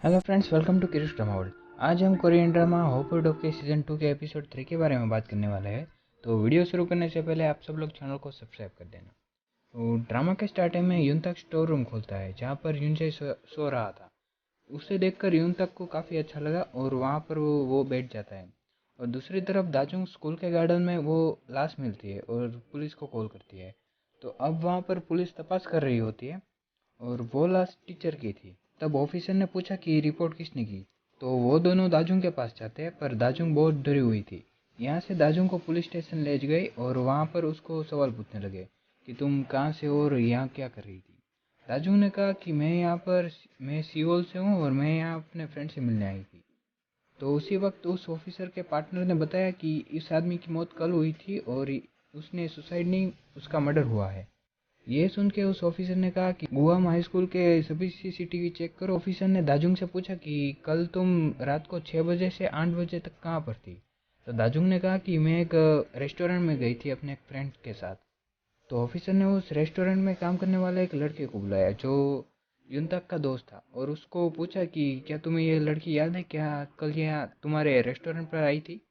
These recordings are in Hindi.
हेलो फ्रेंड्स, वेलकम टू किरिश ड्रामा वर्ल्ड। आज हम कोरियन ड्रामा होप डॉग के सीज़न 2 के एपिसोड 3 के बारे में बात करने वाले हैं। तो वीडियो शुरू करने से पहले आप सब लोग चैनल को सब्सक्राइब कर देना। तो ड्रामा के स्टार्टिंग में युनतक स्टोर रूम खोलता है जहाँ पर युनजाई सो रहा था। उसे देखकर युनतक को काफ़ी अच्छा लगा और वहाँ पर वो बैठ जाता है। और दूसरी तरफ दाजुंग स्कूल के गार्डन में वो लाश मिलती है और पुलिस को कॉल करती है। तो अब वहाँ पर पुलिस तपास कर रही होती है और वो लाश टीचर की थी। तब ऑफिसर ने पूछा कि रिपोर्ट किसने की। तो वो दोनों दाजुंग के पास जाते हैं, पर दाजुंग बहुत डरी हुई थी। यहाँ से दाजुंग को पुलिस स्टेशन ले गए और वहाँ पर उसको सवाल पूछने लगे कि तुम कहाँ से हो और यहाँ क्या कर रही थी। दाजुंग ने कहा कि मैं सियोल से हूँ और मैं यहाँ अपने फ्रेंड से मिलने आई थी। तो उसी वक्त उस ऑफिसर के पार्टनर ने बताया कि इस आदमी की मौत कल हुई थी और उसने सुसाइड नहीं, उसका मर्डर हुआ है। ये सुन के उस ऑफिसर ने कहा कि गुआम हाई स्कूल के सभी सीसीटीवी चेक करो। ऑफिसर ने दाजुंग से पूछा कि कल तुम रात को 6 बजे से 8 बजे तक कहाँ पर थी। तो दाजुंग ने कहा कि मैं एक रेस्टोरेंट में गई थी अपने एक फ्रेंड के साथ। तो ऑफिसर ने उस रेस्टोरेंट में काम करने वाले एक लड़के को बुलाया जो युनतक का दोस्त था और उसको पूछा कि क्या तुम्हें ये लड़की याद है, क्या कल यहाँ तुम्हारे रेस्टोरेंट पर आई थी।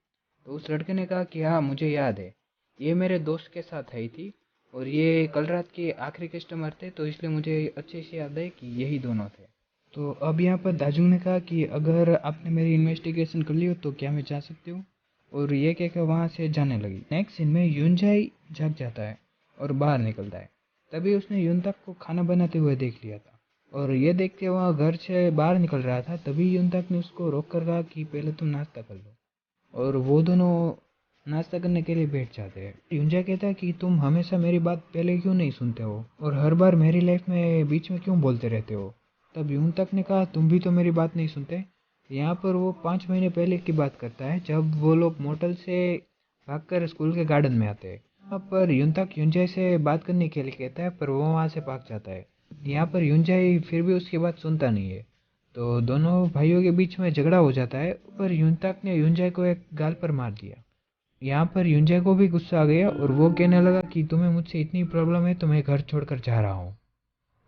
तो उस लड़के ने कहा कि हाँ, मुझे याद है, ये मेरे दोस्त के साथ आई थी और ये कल रात के आखिरी कस्टमर थे, तो इसलिए मुझे अच्छे से याद है कि यही दोनों थे। तो अब यहाँ पर दाजुंग ने कहा कि अगर आपने मेरी इन्वेस्टिगेशन कर ली हो तो क्या मैं जा सकती हूँ। और ये कहकर वहाँ से जाने लगी। नेक्स्ट सीन में युनजाई जाग जाता है और बाहर निकलता है। तभी उसने युनतक को खाना बनाते हुए देख लिया था और ये देख के वह घर से बाहर निकल रहा था। तभी युनतक ने उसको रोक कर कहा कि पहले तुम नाश्ता कर लो। और वो दोनों नाश्ता करने के लिए बैठ जाते हैं। युंजा कहता है कि तुम हमेशा मेरी बात पहले क्यों नहीं सुनते हो और हर बार मेरी लाइफ में बीच में क्यों बोलते रहते हो। तब युनतक ने कहा तुम भी तो मेरी बात नहीं सुनते। यहाँ पर वो 5 महीने पहले की बात करता है जब वो लोग मोटल से भागकर स्कूल के गार्डन में आते हैं। यहाँ पर युनतक युंजाई से बात करने के लिए कहता है पर वो वहाँ से भाग जाता है। यहाँ पर युंजाई फिर भी उसकी बात सुनता नहीं है। तो दोनों भाइयों के बीच में झगड़ा हो जाता है, पर युनतक ने युंजाई को एक गाल पर मार दिया। यहाँ पर युंजाई को भी गुस्सा आ गया और वो कहने लगा कि तुम्हें मुझसे इतनी प्रॉब्लम है तो मैं घर छोड़कर जा रहा हूँ।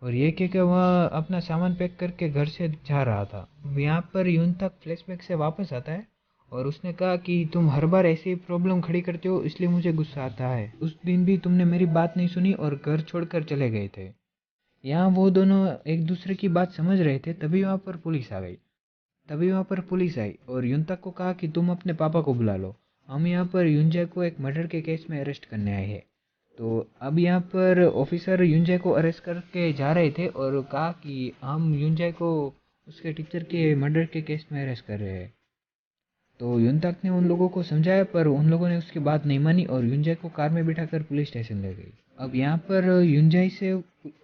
और ये कहकर वह अपना सामान पैक करके घर से जा रहा था। यहाँ पर युनतक फ्लैशबैक से वापस आता है और उसने कहा कि तुम हर बार ऐसी प्रॉब्लम खड़ी करते हो, इसलिए मुझे गुस्सा आता है। उस दिन भी तुमने मेरी बात नहीं सुनी और घर छोड़कर चले गए थे। यहाँ वो दोनों एक दूसरे की बात समझ रहे थे। तभी वहाँ पर पुलिस आई और युनतक को कहा कि तुम अपने पापा को बुला लो, हम यहाँ पर युंजाई को एक मर्डर के केस में अरेस्ट करने आए हैं। तो अब यहाँ पर ऑफिसर युंजाई को अरेस्ट करके जा रहे थे और कहा कि हम युंजाई को उसके टीचर के मर्डर के केस में अरेस्ट कर रहे हैं। तो युनतक ने उन लोगों को समझाया पर उन लोगों ने उसकी बात नहीं मानी और युंजाई को कार में बिठाकर पुलिस स्टेशन ले गई। अब यहाँ पर युंजाई से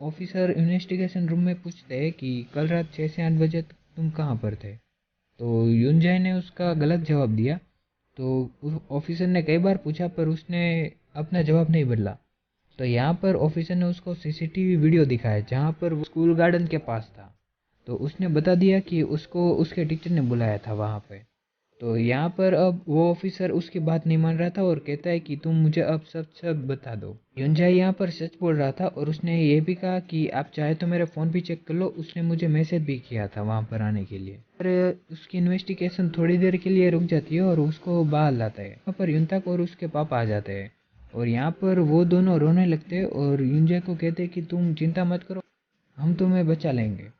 ऑफिसर इन्वेस्टिगेशन रूम में पूछते हैं कि कल रात 6 से 8 बजे तक तुम कहाँ पर थे। तो युनजाई ने उसका गलत जवाब दिया। तो उस ऑफिसर ने कई बार पूछा पर उसने अपना जवाब नहीं बदला। तो यहाँ पर ऑफिसर ने उसको सीसीटीवी वीडियो दिखाया जहाँ पर वो स्कूल गार्डन के पास था। तो उसने बता दिया कि उसको उसके टीचर ने बुलाया था वहाँ पे। तो यहाँ पर अब वो ऑफिसर उसकी बात नहीं मान रहा था और कहता है कि तुम मुझे अब सब सब बता दो। युंजाई यहाँ पर सच बोल रहा था और उसने ये भी कहा कि आप चाहे तो मेरा फ़ोन भी चेक कर लो, उसने मुझे मैसेज भी किया था वहाँ पर आने के लिए। पर उसकी इन्वेस्टिगेशन थोड़ी देर के लिए रुक जाती है और उसको बाहर लाता है। यहाँ पर युनतक और उसके पापा आ जाते हैं और यहाँ पर वो दोनों रोने लगते हैं और युंजाई को कहते हैं कि तुम चिंता मत करो, हम तुम्हें बचा लेंगे।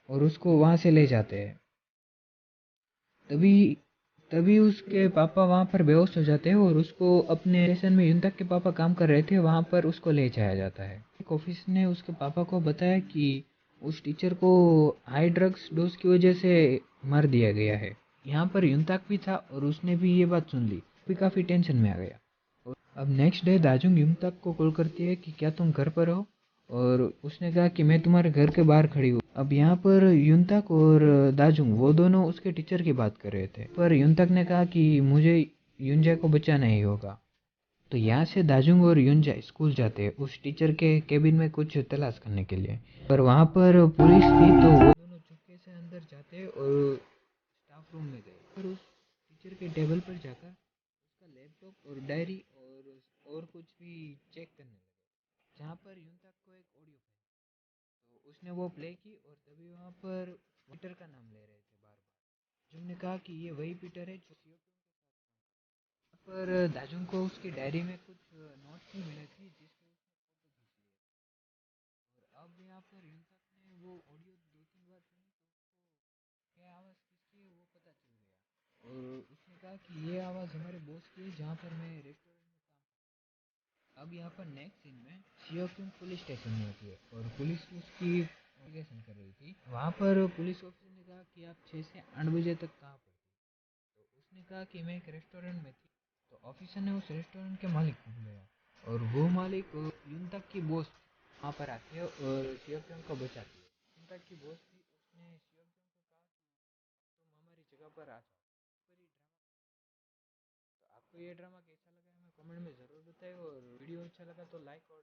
और उसको वहाँ से ले जाते हैं। तभी तभी उसके पापा वहाँ पर बेहोश हो जाते हैं और उसको अपने स्टेशन में युनतक के पापा काम कर रहे थे वहाँ पर उसको ले जाया जाता है। एक ऑफिस ने उसके पापा को बताया कि उस टीचर को हाई ड्रग्स डोज की वजह से मार दिया गया है। यहाँ पर युनतक भी था और उसने भी ये बात सुन ली, भी काफ़ी टेंशन में आ गया। और अब नेक्स्ट डे दाजुंग युनतक को कॉल करती है कि क्या तुम घर पर हो। और उसने कहा कि मैं तुम्हारे घर के बाहर खड़ी हूँ। अब यहाँ पर युनतक और दाजुंग वो दोनों उसके टीचर की बात कर रहे थे, पर युनतक ने कहा कि मुझे युंजाई को बचाना ही होगा। तो यहाँ से दाजुंग और युंजाई स्कूल जाते हैं उस टीचर के केबिन में कुछ तलाश करने के लिए। पर वहाँ पर पुलिस थी तो वो दोनों चुपके से अंदर जाते और स्टाफ रूम में गए। पर उस टीचर के टेबल पर जाकर उसका लैपटॉप और डायरी और कुछ भी चेक करने लगे, जहाँ पर युनतक को एक ऑडियो। तो उसने वो प्ले की और तभी वहाँ पर पीटर का नाम ले रहे थे बार बार। दाजुंग ने कहा कि ये वही पीटर है जो सियोक्योंग के साथ काम पर दाजुंग को उसकी डायरी में कुछ नोट्स भी मिले थे जिसके उसने फोटो खींच लिए। और अब यहाँ पर युनताक ने वो ऑडियो 2-3 बार सुनी तो उसको क्या आवाज़ किसकी है वो पता चल गया। और उसने कहा कि ये आवाज़ हमारे बॉस की है जहाँ पर मैं रेस्टोरेंट में काम करता हूँ। अब यहाँ पर नेक्स्ट सीन में सियोक्योंग पुलिस स्टेशन में होती है और पुलिस उसकी इन्वेस्टिगेशन कर रही थी। वहाँ पर पुलिस ऑफिसर ने कहा कि आप 6 से 8 बजे तक कहाँ पर थी। तो उसने कहा कि मैं एक रेस्टोरेंट में थी। तो ऑफिसर ने उस रेस्टोरेंट के मालिक को बुलाया और वो मालिक युनताक की बॉस वहाँ पर आती है और सियोक्योंग को बचाती है। युनताक की बॉस थी, उसने सियोक्योंग को कहा कि तुम हमारी जगह पर आ जाओ। पर ये ड्रामा, तो आपको ये ड्रामा कैसा लगा हमें कमेंट में ज़रूर बताएं और वीडियो अच्छा लगा तो लाइक और